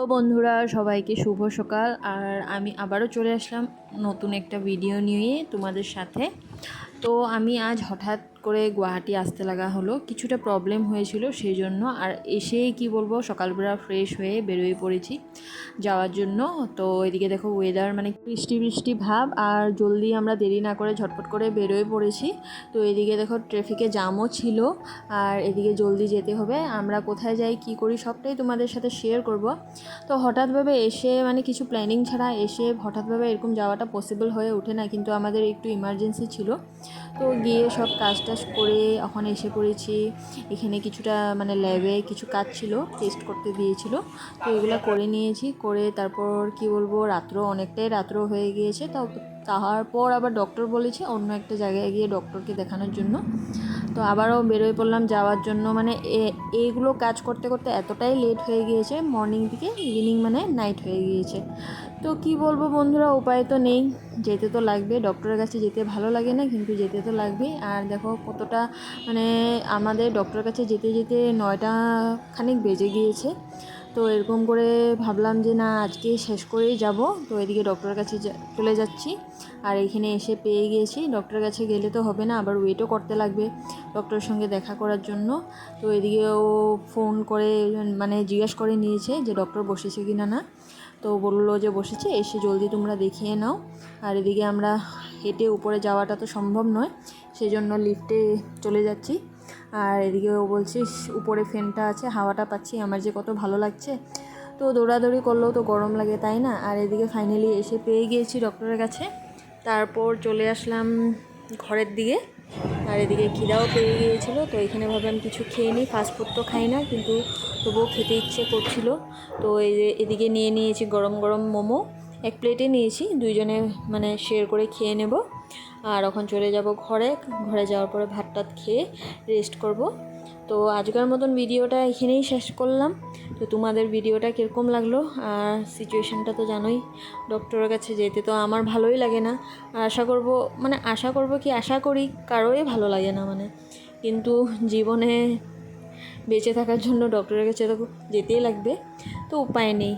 তো বন্ধুরা সবাইকে শুভ সকাল। আর আমি আবারও চলে আসলাম নতুন একটা ভিডিও নিয়ে তোমাদের সাথে। তো আমি আজ হঠাৎ করে গুয়াহাটি আসতে লাগা হলো, কিছুটা প্রবলেম হয়েছিল সেই জন্য। আর এসেই কি বলবো, সকালবেলা ফ্রেশ হয়ে বেরোয় পড়েছি যাওয়ার জন্য। তো এদিকে দেখো ওয়েদার মানে বৃষ্টি বৃষ্টি ভাব, আর জলদি আমরা দেরি না করে ঝটপট করে বেরোয় পড়েছি। তো এদিকে দেখো ট্রাফিকে জ্যামও ছিল, আর এদিকে জলদি যেতে হবে। আমরা কোথায় যাই কি করি সবটাই তোমাদের সাথে শেয়ার করব। তো হঠাৎভাবে এসে মানে কিছু প্ল্যানিং ছাড়া এসে হঠাৎভাবে এরকম যাওয়াটা পসিবল হয়ে ওঠে না, কিন্তু আমাদের একটু ইমার্জেন্সি ছিল। তো গিয়ে সব কাজ টাজ করে এখন এসে পড়েছি। এখানে কিছুটা মানে ল্যাবে কিছু কাজ ছিল, টেস্ট করতে দিয়েছিল, তো এগুলো করে নিয়েছি। করে তারপর কি বলবো, অনেকটাই রাত্র হয়ে গিয়েছে। তারপর আবার ডক্টর বলেছে অন্য একটা জায়গায় গিয়ে ডক্টরকে দেখানোর জন্য। তো আবারও বেরোয় পড়লাম যাওয়ার জন্য। মানে এইগুলো কাজ করতে করতে এতটাই লেট হয়ে গিয়েছে, মর্নিং থেকে ইভিনিং মানে নাইট হয়ে গিয়েছে। তো কি বলবো বন্ধুরা, উপায় তো নেই, যেতে তো লাগবে। ডক্টরের কাছে যেতে ভালো লাগে না, কিন্তু যেতে তো লাগবেই। আর দেখো কতটা মানে আমাদের ডক্টরের কাছে যেতে যেতে 9টা খানিক বেজে গিয়েছে। তো এরকম করে ভাবলাম যে না, আজকে শেষ করেই যাব। তো এদিকে ডক্টরের কাছে চলে যাচ্ছি। আর এখানে এসে পেয়ে গিয়েছি। ডক্টরের কাছে গেলে তো হবে না, আবার ওয়েটও করতে লাগবে ডক্টরের সঙ্গে দেখা করার জন্য। তো এদিকে ও ফোন করে মানে জিজ্ঞাসা করে নিয়েছে যে ডক্টর বসেছে কি না। তো বললো যে বসেছে, এসে জলদি তোমরা দেখিয়ে নাও। আর এদিকে আমরা হেঁটে উপরে যাওয়াটা তো সম্ভব নয়, সেজন্য লিফটে চলে যাচ্ছি। আর এদিকে ও বলছে উপরে ফ্যানটা আছে, হাওয়াটা পাচ্ছি, আমার যে কত ভালো লাগছে। তো দৌড়াদৌড়ি করলেও তো গরম লাগে, তাই না? আর এদিকে ফাইনালি এসে পেয়ে গিয়েছি ডক্টরের কাছে। তারপর চলে আসলাম ঘরের দিকে। আর এদিকে খিদাও পেয়ে গিয়েছিল, তো এখানে ভাবলাম কিছু খেয়ে নিই। ফাস্টফুড তো খাই না, কিন্তু তবুও খেতে ইচ্ছে করছিল। তো এই যে এদিকে নিয়ে নিয়েছি গরম গরম মোমো, এক প্লেটে নিয়েছি, দুইজনে মানে শেয়ার করে খেয়ে নেব। আর এখন চলে যাব ঘরে। ঘরে যাওয়ার পরে ভাত টাত খেয়ে রেস্ট করব। তো আজকের মতন ভিডিওটা এখানেই শেষ করলাম। তো তোমাদের ভিডিওটা কীরকম লাগলো? আর সিচুয়েশানটা তো জানোই, ডক্টরের কাছে যেতে তো আমার ভালোই লাগে না। আর আশা করি কারোই ভালো লাগে না মানে, কিন্তু জীবনে বেঁচে থাকার জন্য ডক্টরের কাছে তো যেতেই লাগবে। তো উপায় নেই,